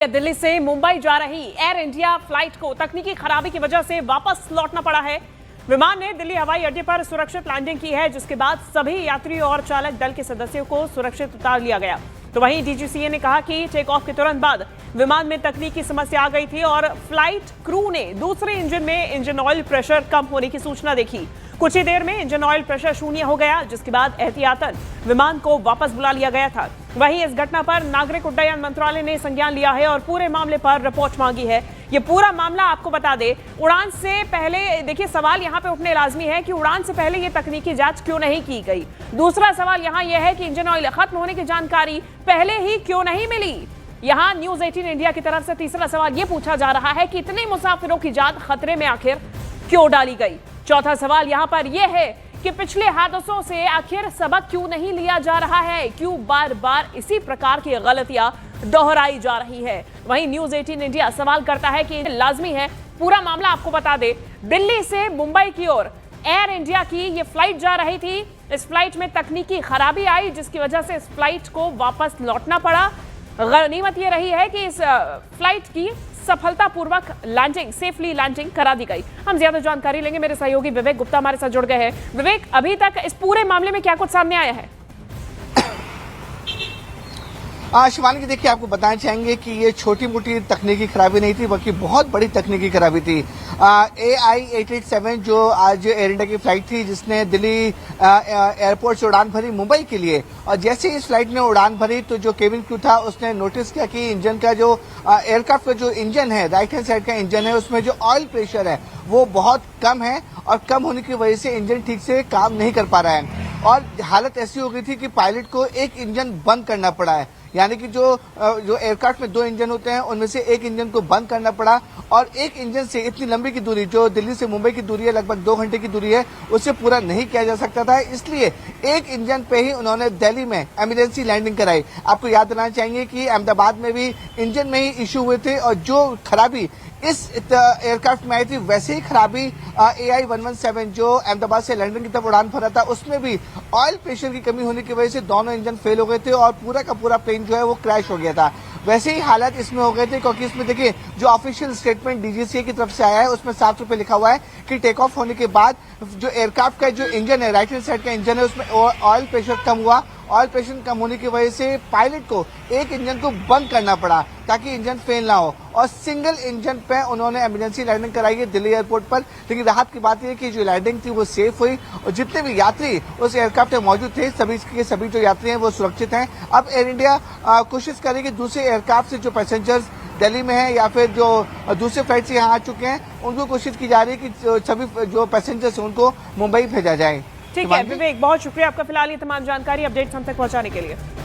दिल्ली से मुंबई जा रही एयर इंडिया फ्लाइट को तकनीकी खराबी की वजह से वापस लौटना पड़ा है। विमान ने दिल्ली हवाई अड्डे पर सुरक्षित लैंडिंग की है, जिसके बाद सभी यात्रियों और चालक दल के सदस्यों को सुरक्षित उतार लिया गया। तो वहीं डीजीसीए ने कहा कि टेक ऑफ के तुरंत बाद विमान में तकनीकी समस्या आ गई थी और फ्लाइट क्रू ने दूसरे इंजन में इंजन ऑयल प्रेशर कम होने की सूचना देखी। कुछ ही देर में इंजन ऑयल प्रेशर शून्य हो गया, जिसके बाद एहतियातन विमान को वापस बुला लिया गया था। वहीं इस घटना पर नागरिक उड्डयन मंत्रालय ने संज्ञान लिया है और पूरे मामले पर रिपोर्ट मांगी है। ये पूरा मामला आपको बता दे, उड़ान से पहले देखिए सवाल यहाँ पे उठने लाजमी है कि उड़ान से पहले ये तकनीकी जांच क्यों नहीं की गई। दूसरा सवाल यहाँ यह है कि इंजन ऑयल खत्म होने की जानकारी पहले ही क्यों नहीं मिली। यहाँ न्यूज 18 इंडिया की तरफ से तीसरा सवाल ये पूछा जा रहा है कि इतने मुसाफिरों की जान खतरे में आखिर क्यों डाली गई। चौथा सवाल यहाँ पर यह है कि पिछले हादसों से आखिर सबक क्यों नहीं लिया जा रहा है, क्यों बार बार इसी प्रकार की गलतियां दोहराई जा रही है। वहीं न्यूज 18 इंडिया सवाल करता है कि लाजमी है पूरा मामला आपको बता दे। दिल्ली से मुंबई की ओर एयर इंडिया की ये फ्लाइट जा रही थी। इस फ्लाइट में तकनीकी खराबी आई, जिसकी वजह से इस फ्लाइट को वापस लौटना पड़ा। गनीमत ये रही है कि इस फ्लाइट की सफलतापूर्वक लैंडिंग, सेफली लैंडिंग करा दी गई। हम ज्यादा जानकारी लेंगे, मेरे सहयोगी विवेक गुप्ता हमारे साथ जुड़ गए हैं। विवेक, अभी तक इस पूरे मामले में क्या कुछ सामने आया है? शिवानी जी, देखिए आपको बताना चाहेंगे कि ये छोटी मोटी तकनीकी खराबी नहीं थी, बल्कि बहुत बड़ी तकनीकी खराबी थी। AI-887 जो आज एयर इंडिया की फ्लाइट थी, जिसने दिल्ली एयरपोर्ट से उड़ान भरी मुंबई के लिए, और जैसे ही इस फ्लाइट ने उड़ान भरी तो जो केबिन क्रू था उसने नोटिस किया कि इंजन का जो एयरक्राफ्ट का जो इंजन है, राइट हैंड साइड का इंजन है, उसमें जो ऑयल प्रेशर है वो बहुत कम है और कम होने की वजह से इंजन ठीक से काम नहीं कर पा रहा है। और हालत ऐसी हो गई थी कि पायलट को एक इंजन बंद करना पड़ा है, यानी कि जो एयरक्राफ्ट में 2 इंजन होते हैं उनमें से एक इंजन को बंद करना पड़ा। और एक इंजन से इतनी लंबी की दूरी, जो दिल्ली से मुंबई की दूरी है, लगभग 2 घंटे की दूरी है, उससे पूरा नहीं किया जा सकता था। इसलिए एक इंजन पे ही उन्होंने दिल्ली में इमरजेंसी लैंडिंग कराई। आपको याद दिलाना चाहेंगे कि अहमदाबाद में भी इंजन में ही इश्यू हुए थे और जो खराबी इस एयरक्राफ्ट में आई थी, वैसे ही खराबी AI-117 जो अहमदाबाद से लंदन की तरफ उड़ान भरा था, उसमें भी ऑयल प्रेशर की कमी होने की वजह से दोनों इंजन फेल हो गए थे और पूरा का पूरा प्लेन जो है वो क्रैश हो गया था। वैसे ही हालात इसमें हो गए थे, क्योंकि इसमें देखिए जो ऑफिशियल स्टेटमेंट डीजीसीए की तरफ से आया है उसमें साफ तौर पे लिखा हुआ है कि टेक ऑफ होने के बाद जो एयरक्राफ्ट का जो इंजन है, राइट हैंड साइड का इंजन है, उसमें ऑयल प्रेशर कम हुआ। ऑयल प्रेशर कम होने की वजह से पायलट को एक इंजन को बंद करना पड़ा ताकि इंजन फेल ना हो, और सिंगल इंजन पे उन्होंने इमरजेंसी लैंडिंग कराई है दिल्ली एयरपोर्ट पर। लेकिन राहत की बात यह कि जो लैंडिंग थी वो सेफ हुई और जितने भी यात्री उस एयरक्राफ्ट में मौजूद थे, सभी के सभी जो यात्री हैं वो सुरक्षित हैं। अब एयर इंडिया कोशिश करेगी दूसरे एयरक्राफ्ट से जो पैसेंजर्स दिल्ली में है या फिर जो दूसरे फ्लाइट से यहाँ आ चुके हैं, उनको कोशिश की जा रही है कि सभी जो पैसेंजर्स हैं उनको मुंबई भेजा जाए। ठीक है विवेक, बहुत शुक्रिया आपका फिलहाल ये तमाम जानकारी अपडेट्स हम तक पहुंचाने के लिए।